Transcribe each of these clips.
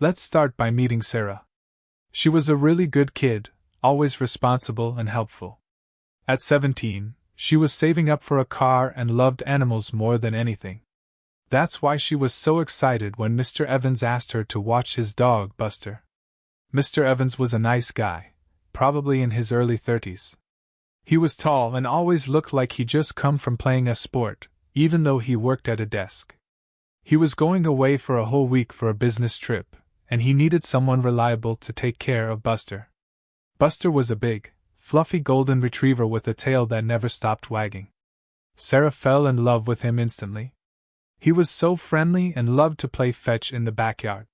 Let's start by meeting Sarah. She was a really good kid, always responsible and helpful. At 17, she was saving up for a car and loved animals more than anything. That's why she was so excited when Mr. Evans asked her to watch his dog, Buster. Mr. Evans was a nice guy, probably in his early 30s. He was tall and always looked like he'd just come from playing a sport, even though he worked at a desk. He was going away for a whole week for a business trip, and he needed someone reliable to take care of Buster. Buster was a big, fluffy golden retriever with a tail that never stopped wagging. Sarah fell in love with him instantly. He was so friendly and loved to play fetch in the backyard.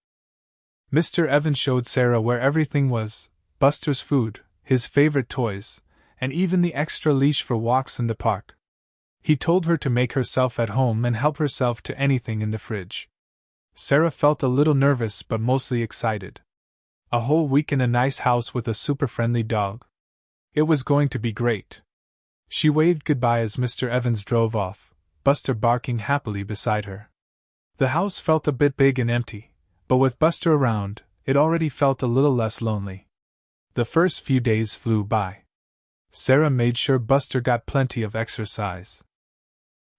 Mr. Evans showed Sarah where everything was: Buster's food, his favorite toys, and even the extra leash for walks in the park. He told her to make herself at home and help herself to anything in the fridge. Sarah felt a little nervous but mostly excited. A whole week in a nice house with a super friendly dog. It was going to be great. She waved goodbye as Mr. Evans drove off, Buster barking happily beside her. The house felt a bit big and empty, but with Buster around, it already felt a little less lonely. The first few days flew by. Sarah made sure Buster got plenty of exercise.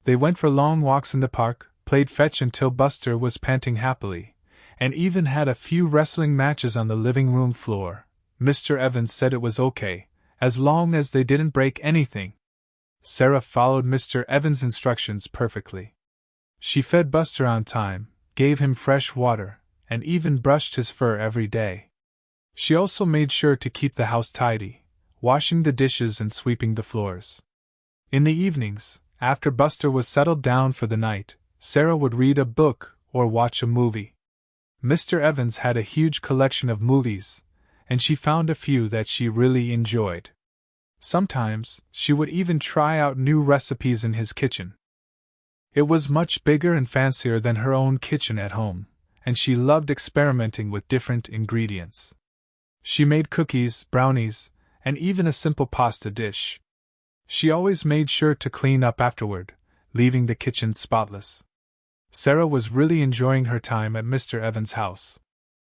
They went for long walks in the park, played fetch until Buster was panting happily, and even had a few wrestling matches on the living room floor. Mr. Evans said it was okay, as long as they didn't break anything. Sarah followed Mr. Evans' instructions perfectly. She fed Buster on time, gave him fresh water, and even brushed his fur every day. She also made sure to keep the house tidy, washing the dishes and sweeping the floors. In the evenings, after Buster was settled down for the night, Sarah would read a book or watch a movie. Mr. Evans had a huge collection of movies, and she found a few that she really enjoyed. Sometimes, she would even try out new recipes in his kitchen. It was much bigger and fancier than her own kitchen at home, and she loved experimenting with different ingredients. She made cookies, brownies, and even a simple pasta dish. She always made sure to clean up afterward, leaving the kitchen spotless. Sarah was really enjoying her time at Mr. Evans' house.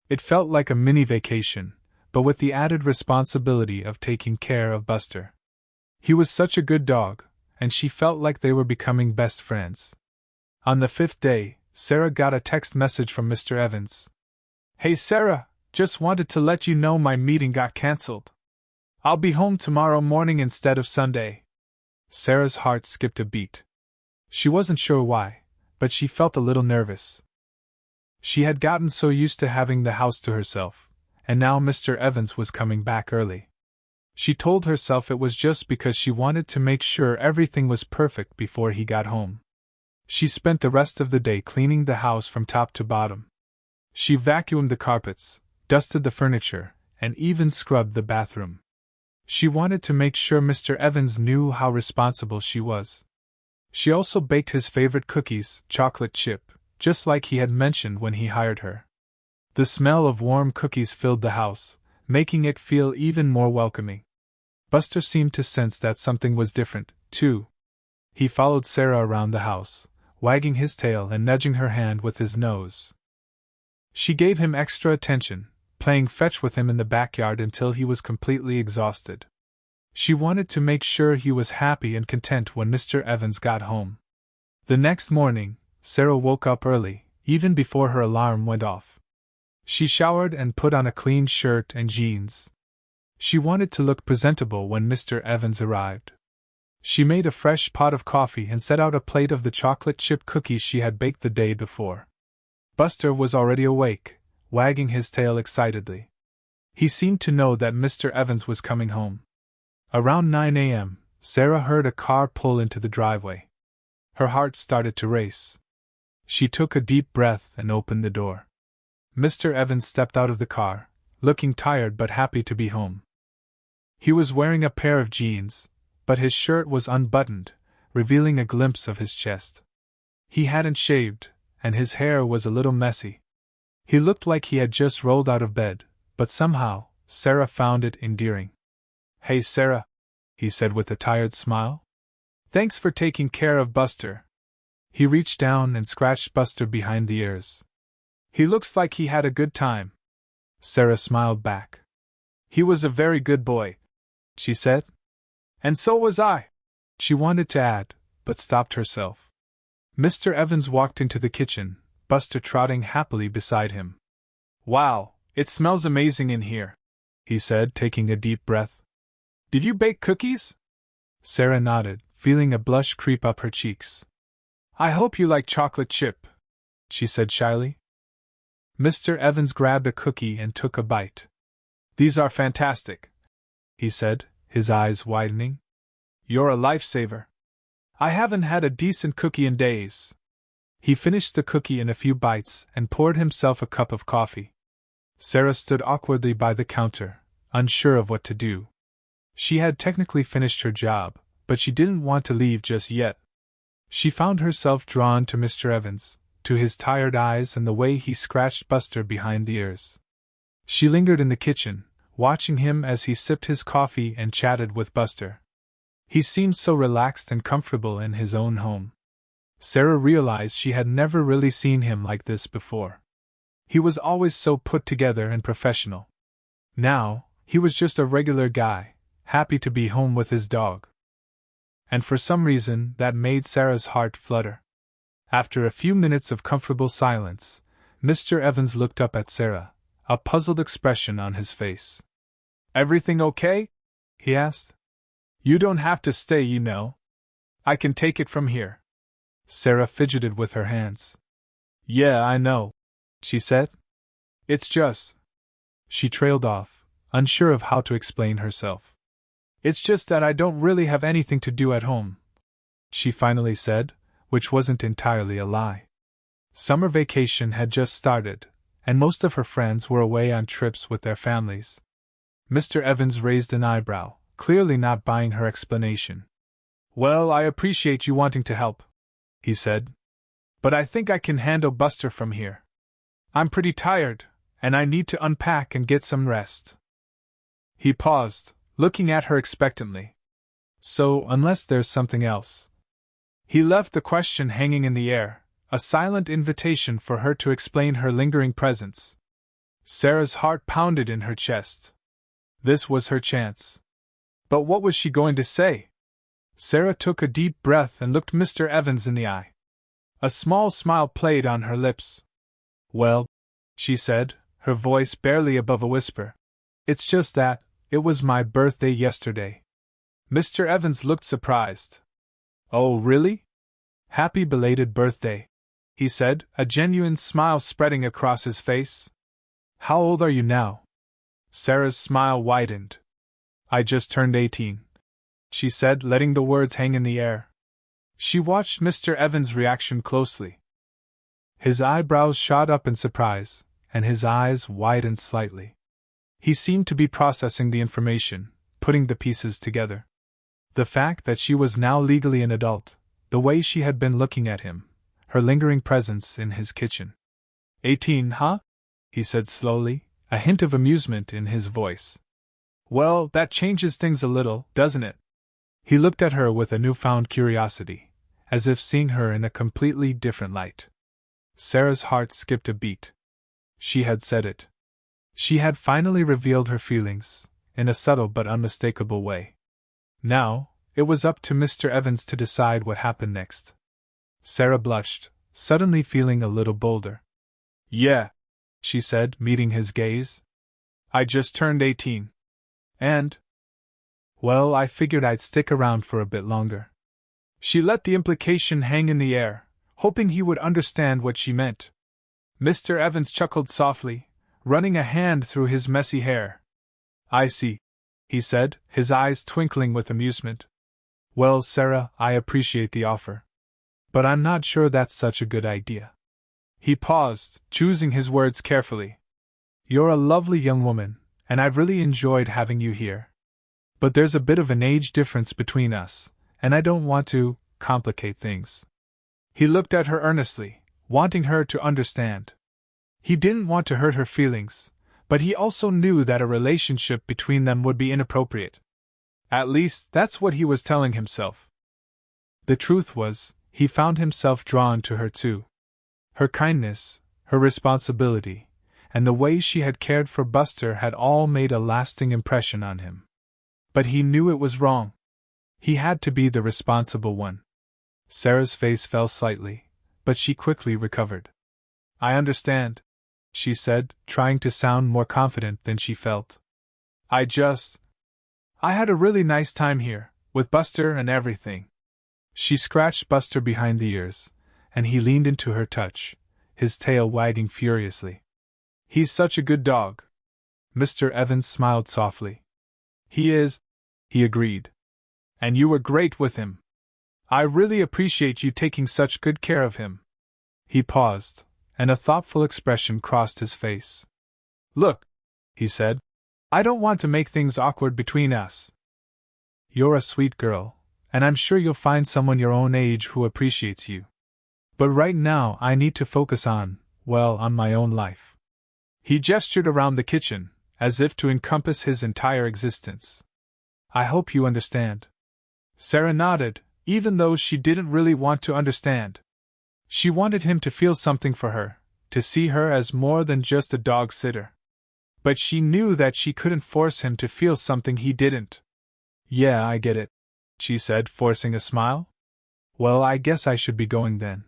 It felt like a mini vacation, but with the added responsibility of taking care of Buster. He was such a good dog, and she felt like they were becoming best friends. On the 5th day, Sarah got a text message from Mr. Evans. "Hey Sarah, just wanted to let you know my meeting got cancelled. I'll be home tomorrow morning instead of Sunday." Sarah's heart skipped a beat. She wasn't sure why, but she felt a little nervous. She had gotten so used to having the house to herself, and now Mr. Evans was coming back early. She told herself it was just because she wanted to make sure everything was perfect before he got home. She spent the rest of the day cleaning the house from top to bottom. She vacuumed the carpets, dusted the furniture, and even scrubbed the bathroom. She wanted to make sure Mr. Evans knew how responsible she was. She also baked his favorite cookies, chocolate chip, just like he had mentioned when he hired her. The smell of warm cookies filled the house, making it feel even more welcoming. Buster seemed to sense that something was different, too. He followed Sarah around the house, wagging his tail and nudging her hand with his nose. She gave him extra attention, playing fetch with him in the backyard until he was completely exhausted. She wanted to make sure he was happy and content when Mr. Evans got home. The next morning, Sarah woke up early, even before her alarm went off. She showered and put on a clean shirt and jeans. She wanted to look presentable when Mr. Evans arrived. She made a fresh pot of coffee and set out a plate of the chocolate chip cookies she had baked the day before. Buster was already awake, wagging his tail excitedly. He seemed to know that Mr. Evans was coming home. Around 9 a.m., Sarah heard a car pull into the driveway. Her heart started to race. She took a deep breath and opened the door. Mr. Evans stepped out of the car, looking tired but happy to be home. He was wearing a pair of jeans, but his shirt was unbuttoned, revealing a glimpse of his chest. He hadn't shaved, and his hair was a little messy. He looked like he had just rolled out of bed, but somehow, Sarah found it endearing. "Hey Sarah," he said with a tired smile. "Thanks for taking care of Buster." He reached down and scratched Buster behind the ears. He looks like he had a good time. Sarah smiled back. He was a very good boy, she said. And so was I. She wanted to add, but stopped herself. Mr. Evans walked into the kitchen, Buster trotting happily beside him. Wow, it smells amazing in here, he said, taking a deep breath. Did you bake cookies? Sarah nodded, feeling a blush creep up her cheeks. I hope you like chocolate chip, she said shyly. Mr. Evans grabbed a cookie and took a bite. These are fantastic, he said, his eyes widening. You're a lifesaver. I haven't had a decent cookie in days. He finished the cookie in a few bites and poured himself a cup of coffee. Sarah stood awkwardly by the counter, unsure of what to do. She had technically finished her job, but she didn't want to leave just yet. She found herself drawn to Mr. Evans, to his tired eyes and the way he scratched Buster behind the ears. She lingered in the kitchen, watching him as he sipped his coffee and chatted with Buster. He seemed so relaxed and comfortable in his own home. Sarah realized she had never really seen him like this before. He was always so put together and professional. Now, he was just a regular guy, happy to be home with his dog. And for some reason, that made Sarah's heart flutter. After a few minutes of comfortable silence, Mr. Evans looked up at Sarah, a puzzled expression on his face. Everything okay? He asked. You don't have to stay, you know. I can take it from here. Sarah fidgeted with her hands. Yeah, I know, she said. It's just. She trailed off, unsure of how to explain herself. It's just that I don't really have anything to do at home, she finally said, which wasn't entirely a lie. Summer vacation had just started, and most of her friends were away on trips with their families. Mr. Evans raised an eyebrow, clearly not buying her explanation. Well, I appreciate you wanting to help, he said. But I think I can handle Buster from here. I'm pretty tired, and I need to unpack and get some rest. He paused, looking at her expectantly. So, unless there's something else. He left the question hanging in the air, a silent invitation for her to explain her lingering presence. Sarah's heart pounded in her chest. This was her chance. But what was she going to say? Sarah took a deep breath and looked Mr. Evans in the eye. A small smile played on her lips. Well, she said, her voice barely above a whisper. It's just that, it was my birthday yesterday. Mr. Evans looked surprised. Oh, really? Happy belated birthday, he said, a genuine smile spreading across his face. How old are you now? Sarah's smile widened. I just turned 18, she said, letting the words hang in the air. She watched Mr. Evans' reaction closely. His eyebrows shot up in surprise, and his eyes widened slightly. He seemed to be processing the information, putting the pieces together. The fact that she was now legally an adult, the way she had been looking at him, her lingering presence in his kitchen. 18, huh? He said slowly, a hint of amusement in his voice. Well, that changes things a little, doesn't it? He looked at her with a newfound curiosity, as if seeing her in a completely different light. Sarah's heart skipped a beat. She had said it. She had finally revealed her feelings, in a subtle but unmistakable way. Now, it was up to Mr. Evans to decide what happened next. Sarah blushed, suddenly feeling a little bolder. Yeah, she said, meeting his gaze. I just turned 18. And? Well, I figured I'd stick around for a bit longer. She let the implication hang in the air, hoping he would understand what she meant. Mr. Evans chuckled softly, running a hand through his messy hair. I see, he said, his eyes twinkling with amusement. Well, Sarah, I appreciate the offer. But I'm not sure that's such a good idea. He paused, choosing his words carefully. You're a lovely young woman, and I've really enjoyed having you here. But there's a bit of an age difference between us, and I don't want to complicate things. He looked at her earnestly, wanting her to understand. He didn't want to hurt her feelings, but he also knew that a relationship between them would be inappropriate. At least, that's what he was telling himself. The truth was, he found himself drawn to her too. Her kindness, her responsibility, and the way she had cared for Buster had all made a lasting impression on him. But he knew it was wrong. He had to be the responsible one. Sarah's face fell slightly, but she quickly recovered. "I understand," she said, trying to sound more confident than she felt. I had a really nice time here, with Buster and everything." She scratched Buster behind the ears, and he leaned into her touch, his tail wagging furiously. "He's such a good dog." Mr. Evans smiled softly. "He is," he agreed. "And you were great with him. I really appreciate you taking such good care of him." He paused, and a thoughtful expression crossed his face. "Look," he said, "I don't want to make things awkward between us. You're a sweet girl, and I'm sure you'll find someone your own age who appreciates you. But right now I need to focus on my own life." He gestured around the kitchen, as if to encompass his entire existence. "I hope you understand." Sarah nodded, even though she didn't really want to understand. She wanted him to feel something for her, to see her as more than just a dog sitter. But she knew that she couldn't force him to feel something he didn't. "Yeah, I get it," she said, forcing a smile. "Well, I guess I should be going then."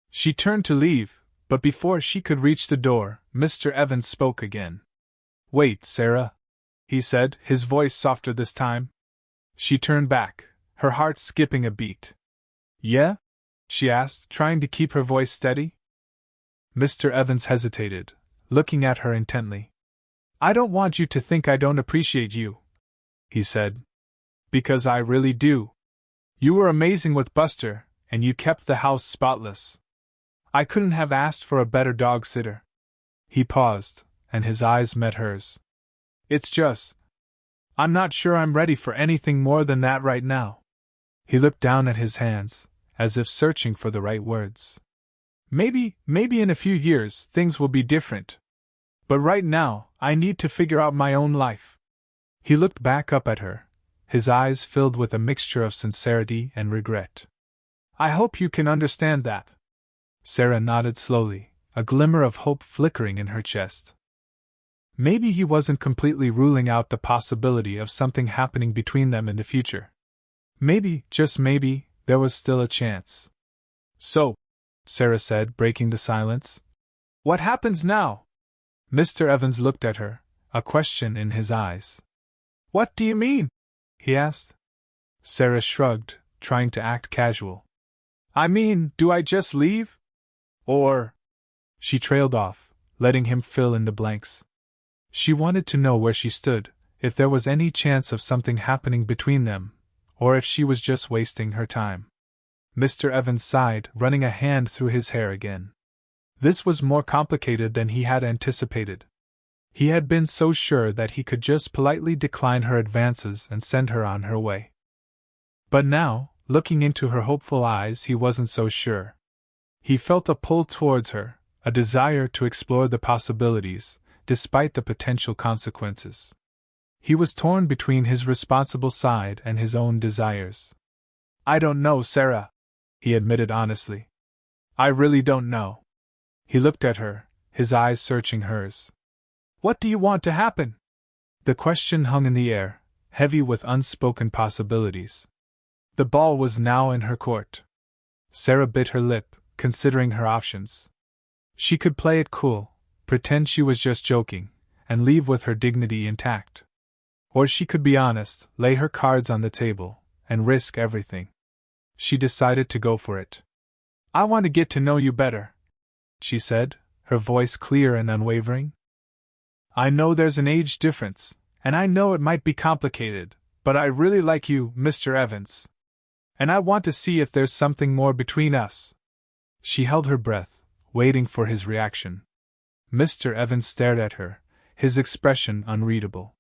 She turned to leave, but before she could reach the door, Mr. Evans spoke again. "Wait, Sarah," he said, his voice softer this time. She turned back, her heart skipping a beat. "Yeah?" she asked, trying to keep her voice steady. Mr. Evans hesitated, looking at her intently. "I don't want you to think I don't appreciate you," he said. "Because I really do. You were amazing with Buster, and you kept the house spotless. I couldn't have asked for a better dog sitter." He paused, and his eyes met hers. "It's just, I'm not sure I'm ready for anything more than that right now." He looked down at his hands, as if searching for the right words. Maybe in a few years things will be different. But right now, I need to figure out my own life." He looked back up at her, his eyes filled with a mixture of sincerity and regret. "I hope you can understand that." Sarah nodded slowly, a glimmer of hope flickering in her chest. Maybe he wasn't completely ruling out the possibility of something happening between them in the future. Maybe, just maybe, there was still a chance. "So," Sarah said, breaking the silence, "what happens now?" Mr. Evans looked at her, a question in his eyes. "What do you mean?" he asked. Sarah shrugged, trying to act casual. "I mean, do I just leave? Or—" She trailed off, letting him fill in the blanks. She wanted to know where she stood, if there was any chance of something happening between them, or if she was just wasting her time. Mr. Evans sighed, running a hand through his hair again. This was more complicated than he had anticipated. He had been so sure that he could just politely decline her advances and send her on her way. But now, looking into her hopeful eyes, he wasn't so sure. He felt a pull towards her, a desire to explore the possibilities, despite the potential consequences. He was torn between his responsible side and his own desires. "I don't know, Sarah," he admitted honestly. "I really don't know." He looked at her, his eyes searching hers. "What do you want to happen?" The question hung in the air, heavy with unspoken possibilities. The ball was now in her court. Sarah bit her lip, considering her options. She could play it cool, pretend she was just joking, and leave with her dignity intact. Or she could be honest, lay her cards on the table, and risk everything. She decided to go for it. "I want to get to know you better," she said, her voice clear and unwavering. "I know there's an age difference, and I know it might be complicated, but I really like you, Mr. Evans. And I want to see if there's something more between us." She held her breath, waiting for his reaction. Mr. Evans stared at her, his expression unreadable.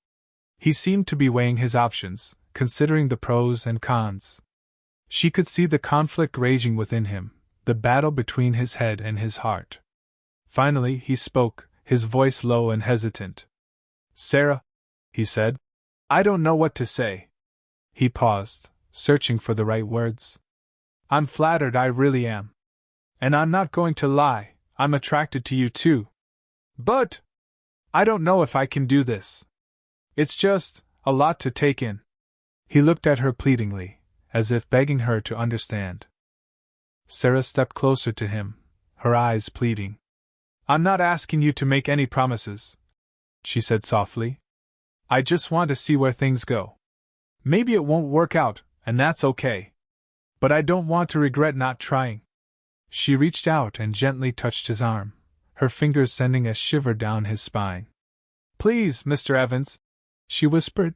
He seemed to be weighing his options, considering the pros and cons. She could see the conflict raging within him, the battle between his head and his heart. Finally, he spoke, his voice low and hesitant. "Sarah," he said, "I don't know what to say." He paused, searching for the right words. "I'm flattered, I really am. And I'm not going to lie, I'm attracted to you too. But I don't know if I can do this. It's just a lot to take in. He looked at her pleadingly, as if begging her to understand. Sarah stepped closer to him, her eyes pleading. I'm not asking you to make any promises, she said softly. I just want to see where things go. Maybe it won't work out, and that's okay. But I don't want to regret not trying. She reached out and gently touched his arm, her fingers sending a shiver down his spine. Please, Mr. Evans, she whispered.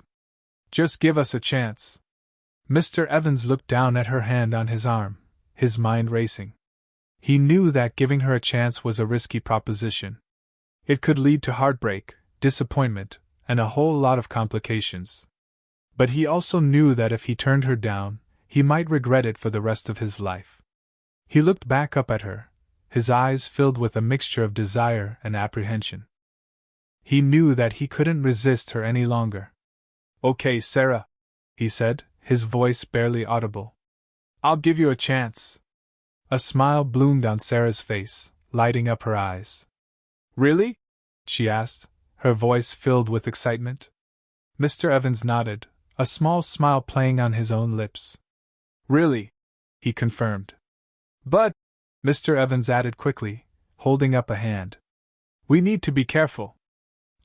Just give us a chance. Mr. Evans looked down at her hand on his arm, his mind racing. He knew that giving her a chance was a risky proposition. It could lead to heartbreak, disappointment, and a whole lot of complications. But he also knew that if he turned her down, he might regret it for the rest of his life. He looked back up at her, his eyes filled with a mixture of desire and apprehension. He knew that he couldn't resist her any longer. Okay, Sarah, he said, his voice barely audible. I'll give you a chance. A smile bloomed on Sarah's face, lighting up her eyes. Really? She asked, her voice filled with excitement. Mr. Evans nodded, a small smile playing on his own lips. Really? He confirmed. But, Mr. Evans added quickly, holding up a hand. We need to be careful.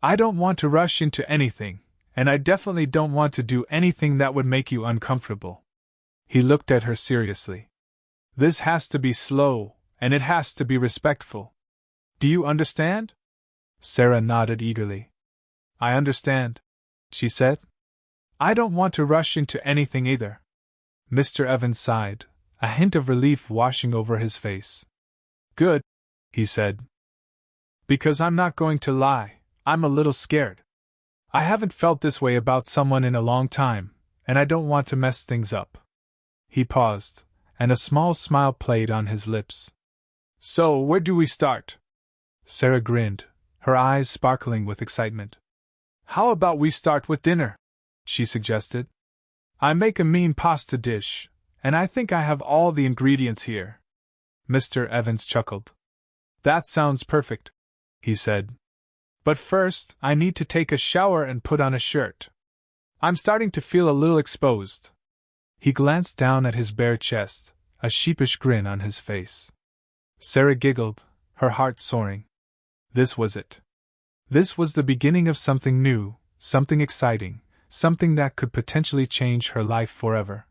I don't want to rush into anything, and I definitely don't want to do anything that would make you uncomfortable. He looked at her seriously. This has to be slow, and it has to be respectful. Do you understand? Sarah nodded eagerly. I understand, she said. I don't want to rush into anything either. Mr. Evans sighed, a hint of relief washing over his face. Good, he said. Because I'm not going to lie, I'm a little scared. I haven't felt this way about someone in a long time, and I don't want to mess things up. He paused, and a small smile played on his lips. So, where do we start? Sarah grinned, her eyes sparkling with excitement. How about we start with dinner? She suggested. I make a mean pasta dish, and I think I have all the ingredients here. Mr. Evans chuckled. That sounds perfect, he said. But first, I need to take a shower and put on a shirt. I'm starting to feel a little exposed. He glanced down at his bare chest, a sheepish grin on his face. Sarah giggled, her heart soaring. This was it. This was the beginning of something new, something exciting, something that could potentially change her life forever.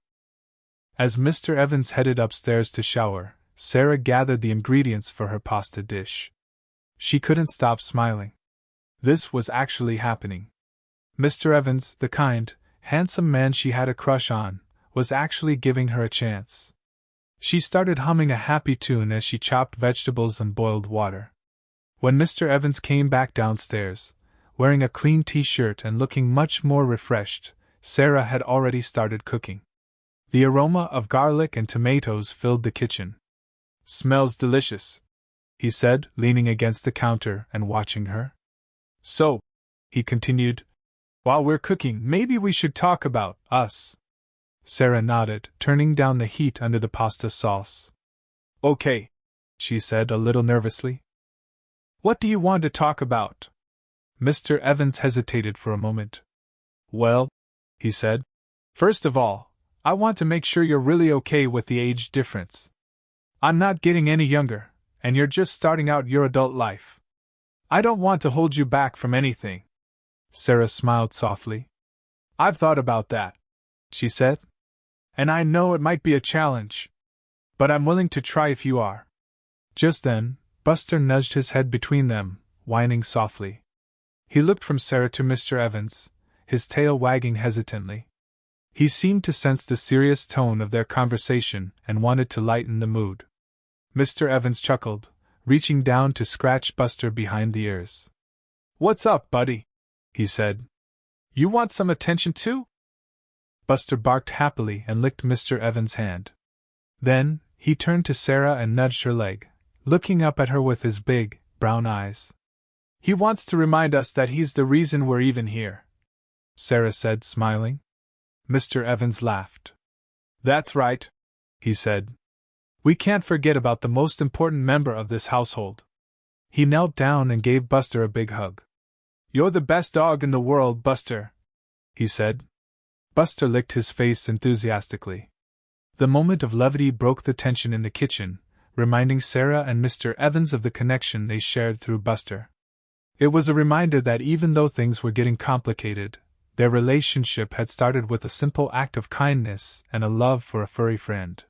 As Mr. Evans headed upstairs to shower, Sarah gathered the ingredients for her pasta dish. She couldn't stop smiling. This was actually happening. Mr. Evans, the kind, handsome man she had a crush on, was actually giving her a chance. She started humming a happy tune as she chopped vegetables and boiled water. When Mr. Evans came back downstairs, wearing a clean t-shirt and looking much more refreshed, Sarah had already started cooking. The aroma of garlic and tomatoes filled the kitchen. Smells delicious, he said, leaning against the counter and watching her. So, he continued, while we're cooking, maybe we should talk about us. Sarah nodded, turning down the heat under the pasta sauce. Okay, she said a little nervously. What do you want to talk about? Mr. Evans hesitated for a moment. Well, he said, first of all, I want to make sure you're really okay with the age difference. I'm not getting any younger, and you're just starting out your adult life. I don't want to hold you back from anything. Sarah smiled softly. I've thought about that, she said. And I know it might be a challenge. But I'm willing to try if you are. Just then, Buster nudged his head between them, whining softly. He looked from Sarah to Mr. Evans, his tail wagging hesitantly. He seemed to sense the serious tone of their conversation and wanted to lighten the mood. Mr. Evans chuckled, reaching down to scratch Buster behind the ears. What's up, buddy? He said. You want some attention too? Buster barked happily and licked Mr. Evans' hand. Then, he turned to Sarah and nudged her leg, looking up at her with his big, brown eyes. He wants to remind us that he's the reason we're even here, Sarah said, smiling. Mr. Evans laughed. That's right, he said. We can't forget about the most important member of this household, He knelt down and gave Buster a big hug. "You're the best dog in the world, Buster," he said. Buster licked his face enthusiastically. The moment of levity broke the tension in the kitchen, reminding Sarah and Mr. Evans of the connection they shared through Buster. It was a reminder that even though things were getting complicated, their relationship had started with a simple act of kindness and a love for a furry friend.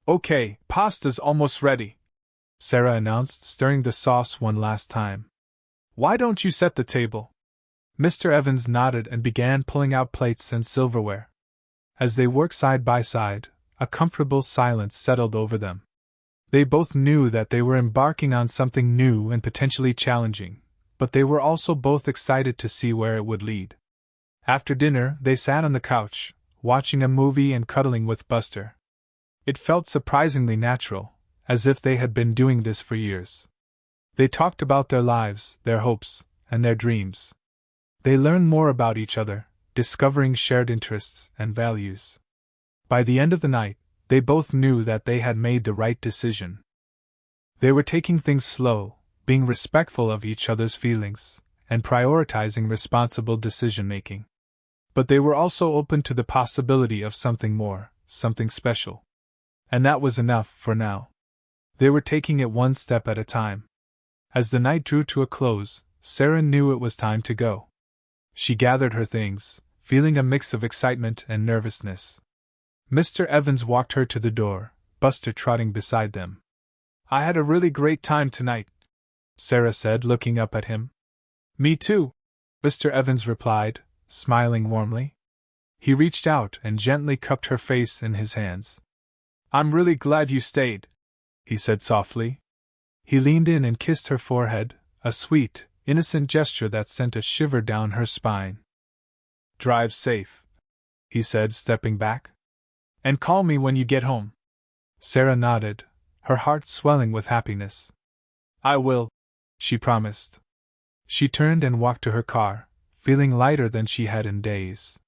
"Okay, pasta's almost ready," Sarah announced, stirring the sauce one last time. "Why don't you set the table?" Mr. Evans nodded and began pulling out plates and silverware. As they worked side by side, a comfortable silence settled over them. They both knew that they were embarking on something new and potentially challenging, but they were also both excited to see where it would lead. After dinner, they sat on the couch, watching a movie and cuddling with Buster. It felt surprisingly natural, as if they had been doing this for years. They talked about their lives, their hopes, and their dreams. They learned more about each other, discovering shared interests and values. By the end of the night, they both knew that they had made the right decision. They were taking things slow, being respectful of each other's feelings, and prioritizing responsible decision-making. But they were also open to the possibility of something more, something special. And that was enough for now. They were taking it one step at a time. As the night drew to a close, Sarah knew it was time to go. She gathered her things, feeling a mix of excitement and nervousness. Mr. Evans walked her to the door, Buster trotting beside them. "I had a really great time tonight," Sarah said, looking up at him. "Me too," Mr. Evans replied, smiling warmly. He reached out and gently cupped her face in his hands. "I'm really glad you stayed," he said softly. He leaned in and kissed her forehead, a sweet, innocent gesture that sent a shiver down her spine. "Drive safe," he said, stepping back. "And call me when you get home." Sarah nodded, her heart swelling with happiness. "I will," she promised. She turned and walked to her car, feeling lighter than she had in days.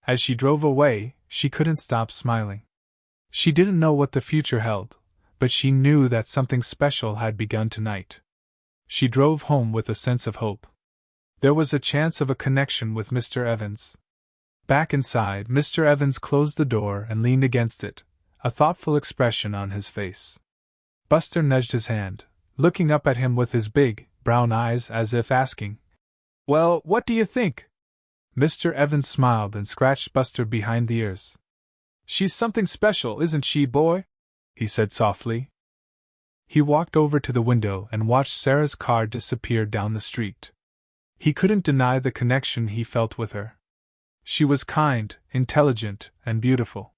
As she drove away, she couldn't stop smiling. She didn't know what the future held, but she knew that something special had begun tonight. She drove home with a sense of hope. There was a chance of a connection with Mr. Evans. Back inside, Mr. Evans closed the door and leaned against it, a thoughtful expression on his face. Buster nudged his hand, looking up at him with his big, brown eyes as if asking, "Well, what do you think?" Mr. Evans smiled and scratched Buster behind the ears. "She's something special, isn't she, boy?" he said softly. He walked over to the window and watched Sarah's car disappear down the street. He couldn't deny the connection he felt with her. She was kind, intelligent, and beautiful.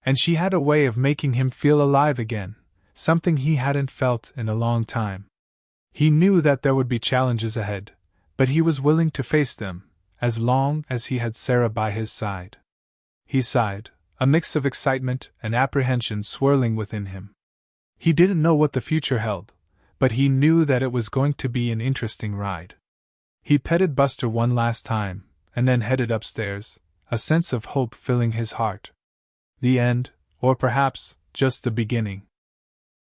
And she had a way of making him feel alive again, something he hadn't felt in a long time. He knew that there would be challenges ahead, but he was willing to face them, as long as he had Sarah by his side. He sighed, a mix of excitement and apprehension swirling within him. He didn't know what the future held, but he knew that it was going to be an interesting ride. He petted Buster one last time, and then headed upstairs, a sense of hope filling his heart. The end, or perhaps just the beginning.